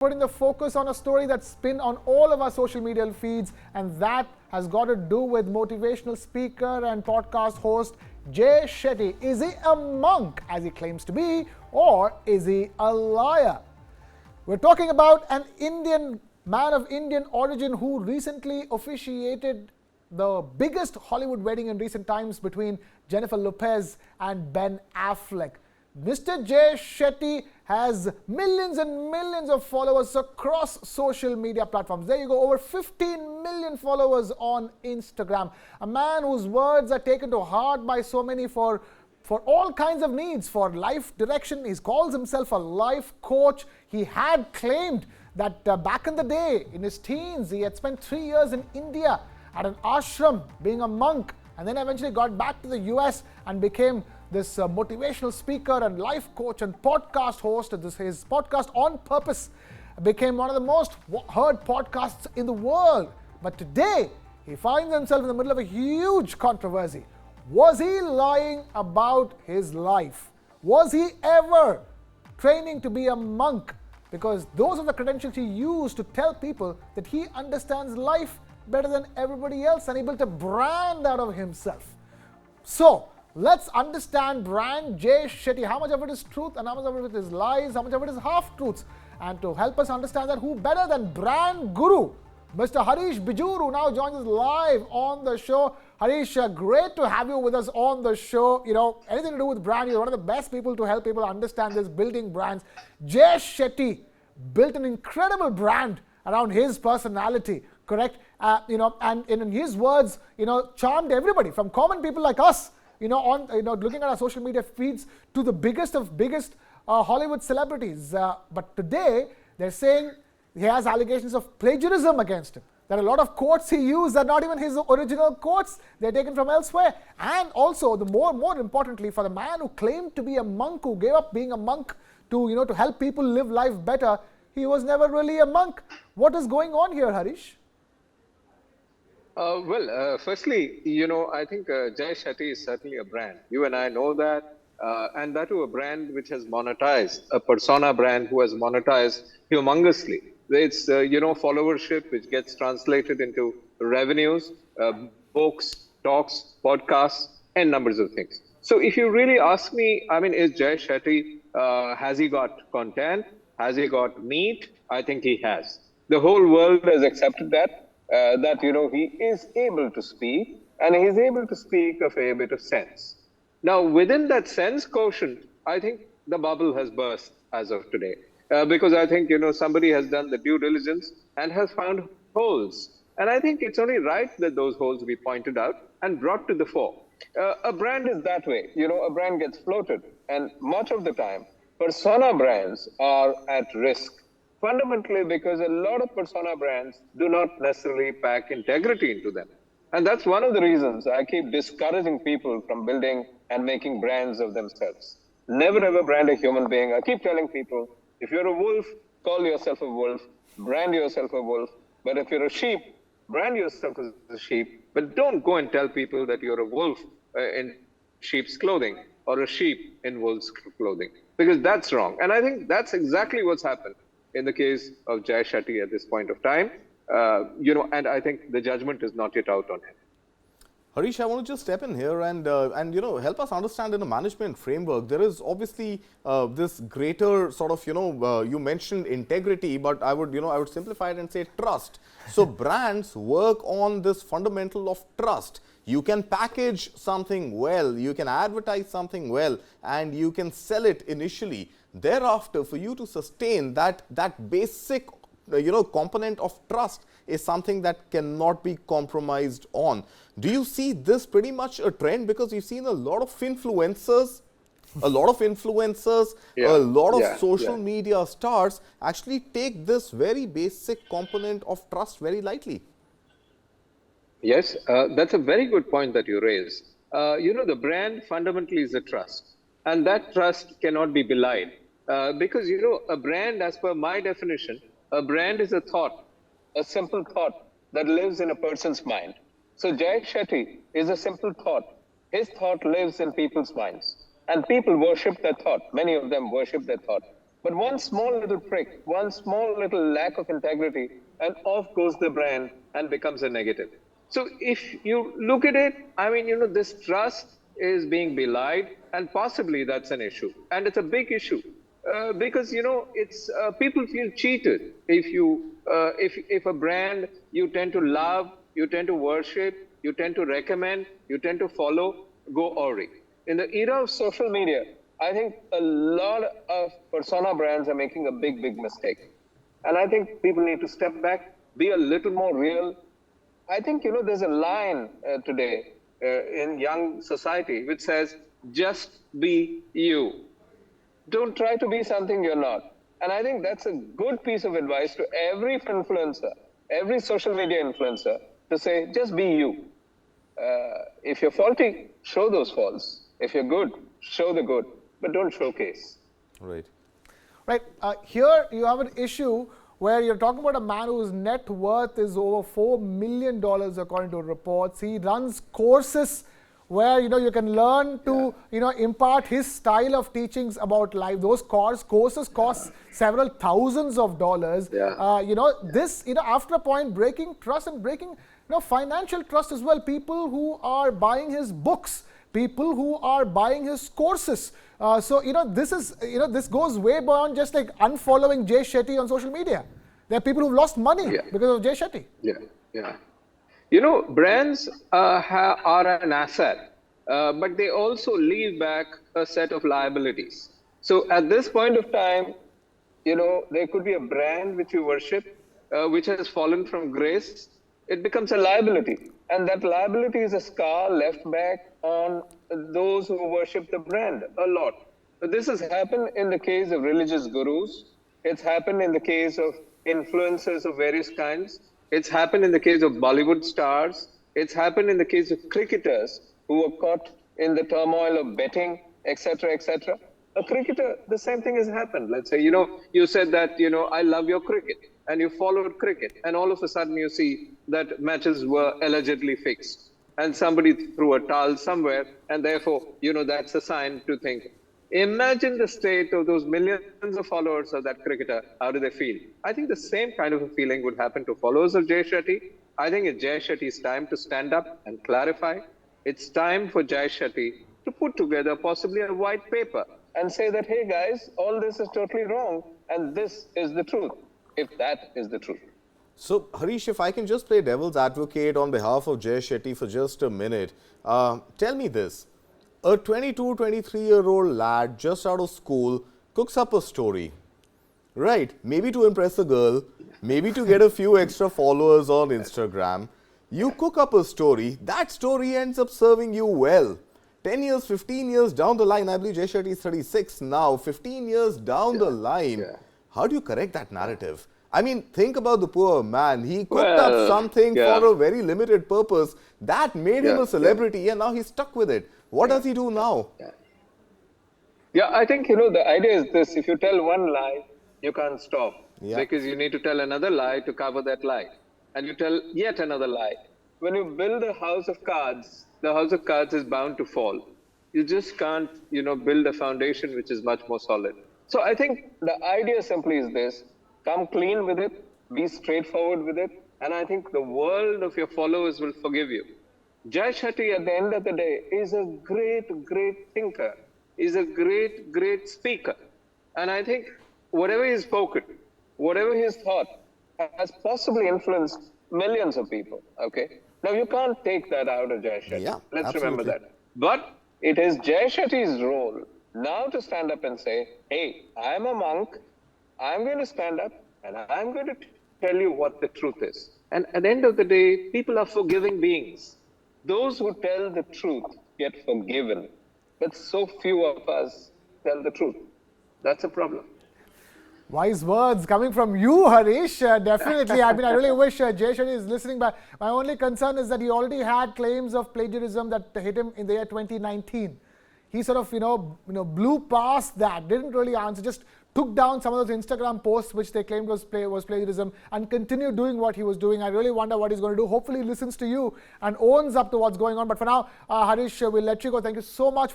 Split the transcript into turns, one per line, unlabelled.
putting the focus on a story that's been on all of our social media feeds, and that has got to do with motivational speaker and podcast host Jay Shetty. Is he a monk, as he claims to be, or is he a liar? We're talking about an Indian man of Indian origin who recently officiated the biggest Hollywood wedding in recent times between Jennifer Lopez and Ben Affleck. Mr. Jay Shetty has millions and millions of followers across social media platforms. There you go, over 15 million followers on Instagram. A man whose words are taken to heart by so many for all kinds of needs, for life direction. He calls himself a life coach. He had claimed that back in the day, in his teens, he had spent 3 years in India at an ashram being a monk, and then eventually got back to the US and became this motivational speaker and life coach and podcast host. His podcast On Purpose became one of the most heard podcasts in the world. But today, he finds himself in the middle of a huge controversy. Was he lying about his life? Was he ever training to be a monk? Because those are the credentials he used to tell people that he understands life better than everybody else, and he built a brand out of himself. So, let's understand brand Jay Shetty. How much of it is truth and how much of it is lies, how much of it is half-truths. And to help us understand that, who better than brand guru, Mr. Harish Bijur, who now joins us live on the show. Harish, great to have you with us on the show. You know, anything to do with brand, you're one of the best people to help people understand this, building brands. Jay Shetty built an incredible brand around his personality, correct? And in his words, charmed everybody from common people like us, looking at our social media feeds, to the biggest of Hollywood celebrities. But today, they're saying he has allegations of plagiarism against him. That a lot of quotes he used are not even his original quotes. They're taken from elsewhere. And also, more importantly, for the man who claimed to be a monk, who gave up being a monk to help people live life better, he was never really a monk. What is going on here, Harish?
Firstly, I think Jay Shetty is certainly a brand. You and I know that. And that too a brand which has monetized, a persona brand who has monetized humongously. It's, followership which gets translated into revenues, books, talks, podcasts, and numbers of things. So if you really ask me, is Jay Shetty, has he got content? Has he got meat? I think he has. The whole world has accepted that. He is able to speak, and he's able to speak a fair bit of sense. Now, within that sense quotient, I think the bubble has burst as of today. Because I think, somebody has done the due diligence and has found holes. And I think it's only right that those holes be pointed out and brought to the fore. A brand is that way. A brand gets floated. And much of the time, persona brands are at risk. Fundamentally because a lot of persona brands do not necessarily pack integrity into them. And that's one of the reasons I keep discouraging people from building and making brands of themselves. Never ever brand a human being. I keep telling people, if you're a wolf, call yourself a wolf, brand yourself a wolf. But if you're a sheep, brand yourself as a sheep. But don't go and tell people that you're a wolf in sheep's clothing or a sheep in wolf's clothing, because that's wrong. And I think that's exactly what's happened in the case of Jay Shetty at this point of time, and I think the judgment is not yet out on him.
Harish, I want to just step in here and help us understand in a management framework. There is obviously this greater sort of, you mentioned integrity, but I would simplify it and say trust. So brands work on this fundamental of trust. You can package something well, you can advertise something well, and you can sell it initially. Thereafter, for you to sustain that basic component of trust is something that cannot be compromised on. Do you see this pretty much a trend? Because you've seen a lot of influencers, a lot of social media stars actually take this very basic component of trust very lightly.
Yes, that's a very good point that you raise. The brand fundamentally is a trust, and that trust cannot be belied. Because, a brand, as per my definition, a brand is a thought, a simple thought that lives in a person's mind. So Jay Shetty is a simple thought. His thought lives in people's minds. And people worship that thought. Many of them worship that thought. But one small little prick, one small little lack of integrity, and off goes the brand and becomes a negative. So if you look at it, I mean, this trust is being belied, and possibly that's an issue. And it's a big issue because, it's people feel cheated if a brand you tend to love, you tend to worship, you tend to recommend, you tend to follow, go awry. In the era of social media, I think a lot of persona brands are making a big, big mistake. And I think people need to step back, be a little more real. I think, there's a line today in young society which says, just be you. Don't try to be something you're not. And I think that's a good piece of advice to every influencer, every social media influencer, to say, just be you. If you're faulty, show those faults. If you're good, show the good, but don't showcase.
Right.
Right. Here you have an issue where you're talking about a man whose net worth is over $4 million according to reports. He runs courses where you can learn to impart his style of teachings about life. Those courses cost several thousands of dollars. This after a point breaking trust and breaking financial trust as well. People who are buying his books, people who are buying his courses. This goes way beyond just like unfollowing Jay Shetty on social media. There are people who've lost money because of Jay Shetty.
Brands are an asset, but they also leave back a set of liabilities. So at this point of time, there could be a brand which you worship, which has fallen from grace. It becomes a liability. And that liability is a scar left back on those who worship the brand a lot. But this has happened in the case of religious gurus. It's happened in the case of influencers of various kinds. It's happened in the case of Bollywood stars. It's happened in the case of cricketers who were caught in the turmoil of betting, etc., etc. A cricketer, the same thing has happened. Let's say, you said that, I love your cricket, and you followed cricket, and all of a sudden you see that matches were allegedly fixed, and somebody threw a towel somewhere, and therefore, that's a sign to think. Imagine the state of those millions of followers of that cricketer. How do they feel? I think the same kind of a feeling would happen to followers of Jay Shetty. I think it's Jay Shetty's time to stand up and clarify. It's time for Jay Shetty to put together possibly a white paper and say that, hey guys, all this is totally wrong, and this is the truth, if that is the truth.
So, Harish, if I can just play devil's advocate on behalf of Jay Shetty for just a minute, tell me this. A 22, 23-year-old lad just out of school cooks up a story, right? Maybe to impress a girl, maybe to get a few extra followers on Instagram. You cook up a story, that story ends up serving you well. 10 years, 15 years down the line, I believe Jay Shetty is 36 now, 15 years down the line, how do you correct that narrative? I mean, think about the poor man. He cooked up something for a very limited purpose that made him a celebrity, and now he's stuck with it. What does he do now?
I think, the idea is this. If you tell one lie, you can't stop because you need to tell another lie to cover that lie. And you tell yet another lie. When you build a house of cards, the house of cards is bound to fall. You just can't, build a foundation which is much more solid. So I think the idea simply is this. Come clean with it, be straightforward with it, and I think the world of your followers will forgive you. Jay Shetty, at the end of the day, is a great, great thinker, is a great, great speaker. And I think whatever he's spoken, whatever he's thought, has possibly influenced millions of people, okay? Now, you can't take that out of Jay Shetty. Let's remember that. But it is Jay Shetty's role now to stand up and say, hey, I'm a monk, I'm going to stand up, and I'm going to tell you what the truth is. And at the end of the day, people are forgiving beings. Those who tell the truth get forgiven. But so few of us tell the truth. That's a problem.
Wise words coming from you, Harish. Definitely. I mean, I really wish Jay Shetty is listening. But my only concern is that he already had claims of plagiarism that hit him in the year 2019. He sort of, blew past that, didn't really answer, just took down some of those Instagram posts which they claimed was plagiarism and continued doing what he was doing. I really wonder what he's going to do. Hopefully he listens to you and owns up to what's going on. But for now, Harish, we'll let you go. Thank you so much for